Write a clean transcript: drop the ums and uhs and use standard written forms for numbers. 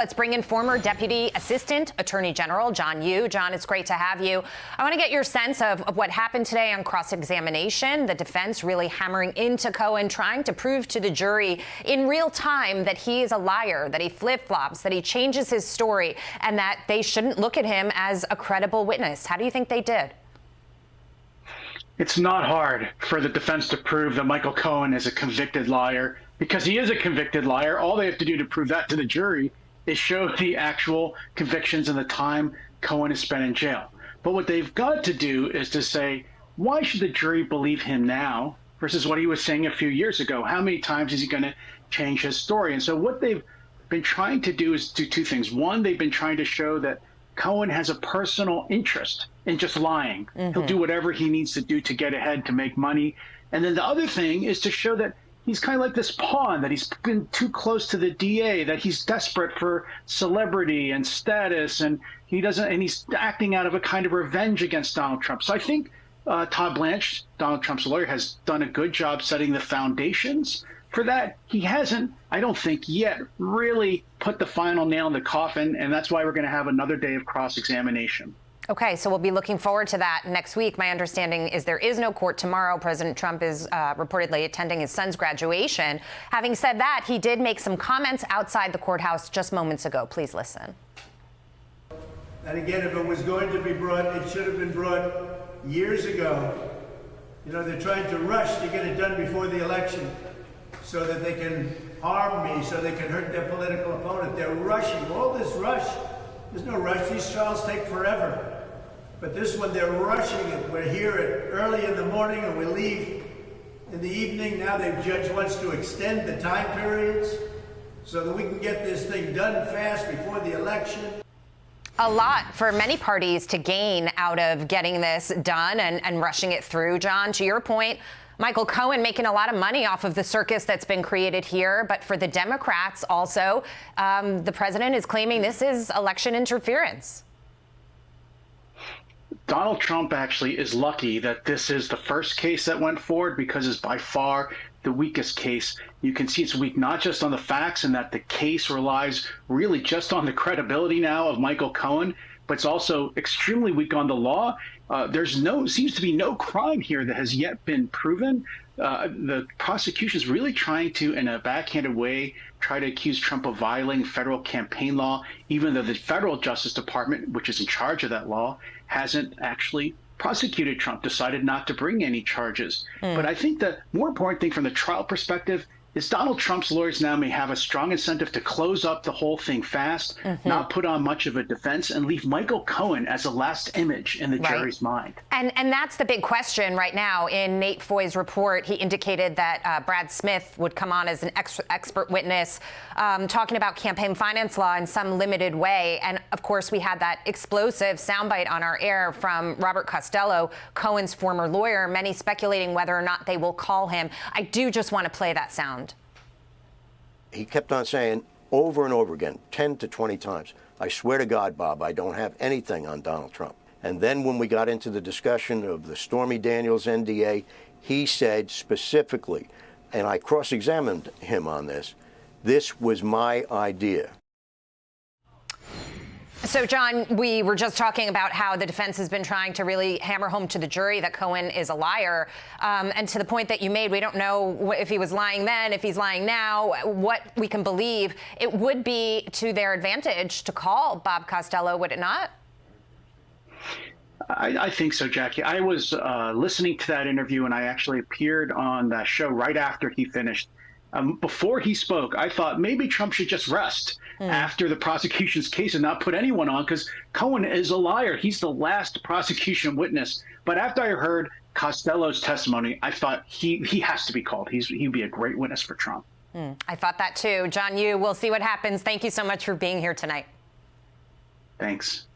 Let's bring in former Deputy Assistant Attorney General John Yoo. John, it's great to have you. I want to get your sense of what happened today on cross-examination. The defense really hammering into Cohen, trying to prove to the jury in real time that he is a liar, that he flip-flops, that he changes his story, and that they shouldn't look at him as a credible witness. How do you think they did? It's not hard for the defense to prove that Michael Cohen is a convicted liar, because he is a convicted liar. All they have to do to prove that to the jury is show the actual convictions and the time Cohen has spent in jail. But what they've got to do is to say, why should the jury believe him now versus what he was saying a few years ago? How many times is he going to change his story? And so what they've been trying to do is do two things. One, they've been trying to show that Cohen has a personal interest in just lying. He'll do whatever he needs to do to get ahead, to make money. And then the other thing is to show that he's kind of like this pawn, that he's been too close to the DA, that he's desperate for celebrity and status, and he's acting out of a kind of revenge against Donald Trump. So I think Todd Blanche, Donald Trump's lawyer, has done a good job setting the foundations for that. He hasn't, I don't think yet, really put the final nail in the coffin, and that's why we're going to have another day of cross-examination. Okay, so we'll be looking forward to that next week. My understanding is there is no court tomorrow. President Trump is reportedly attending his son's graduation. Having said that, he did make some comments outside the courthouse just moments ago. Please listen. And again, if it was going to be brought, it should have been brought years ago. You know, they're trying to rush to get it done before the election so that they can harm me, so they can hurt their political opponent. They're rushing. All this rush. There's no rush. These trials take forever. But this one, they're rushing it. We're here at early in the morning and we leave in the evening. Now the judge wants to extend the time periods so that we can get this thing done fast before the election. A lot for many parties to gain out of getting this done and rushing it through, John. To your point, Michael Cohen making a lot of money off of the circus that's been created here. But for the Democrats also, the president is claiming this is election interference. Donald Trump actually is lucky that this is the first case that went forward, because it's by far the weakest case. You can see it's weak not just on the facts and that the case relies really just on the credibility now of Michael Cohen, but it's also extremely weak on the law. Seems to be no crime here that has yet been proven. The prosecution is really trying to, in a backhanded way, try to accuse Trump of violating federal campaign law, even though the federal Justice Department, which is in charge of that law, hasn't actually prosecuted Trump, decided not to bring any charges. But I think the more important thing from the trial perspective is Donald Trump's lawyers now may have a strong incentive to close up the whole thing fast, not put on much of a defense, and leave Michael Cohen as a last image in the jury's mind. And that's the big question right now. In Nate Foy's report, he indicated that Brad Smith would come on as an expert witness, talking about campaign finance law in some limited way. And of course, we had that explosive soundbite on our air from Robert Costello, Cohen's former lawyer, many speculating whether or not they will call him. I do just want to play that sound. He kept on saying over and over again, 10 to 20 times, I swear to God, Bob, I don't have anything on Donald Trump. And then when we got into the discussion of the Stormy Daniels NDA, he said specifically, and I cross-examined him on this was my idea. So, John, we were just talking about how the defense has been trying to really hammer home to the jury that Cohen is a liar. And to the point that you made, we don't know if he was lying then, if he's lying now, what we can believe. It would be to their advantage to call Bob Costello, would it not? I think so, Jackie. I was listening to that interview, and I actually appeared on that show right after he finished. Before he spoke, I thought maybe Trump should just rest after the prosecution's case and not put anyone on, because Cohen is a liar. He's the last prosecution witness. But after I heard Costello's testimony, I thought he has to be called. He'd be a great witness for Trump. I thought that too. John Yoo, we'll see what happens. Thank you so much for being here tonight. Thanks.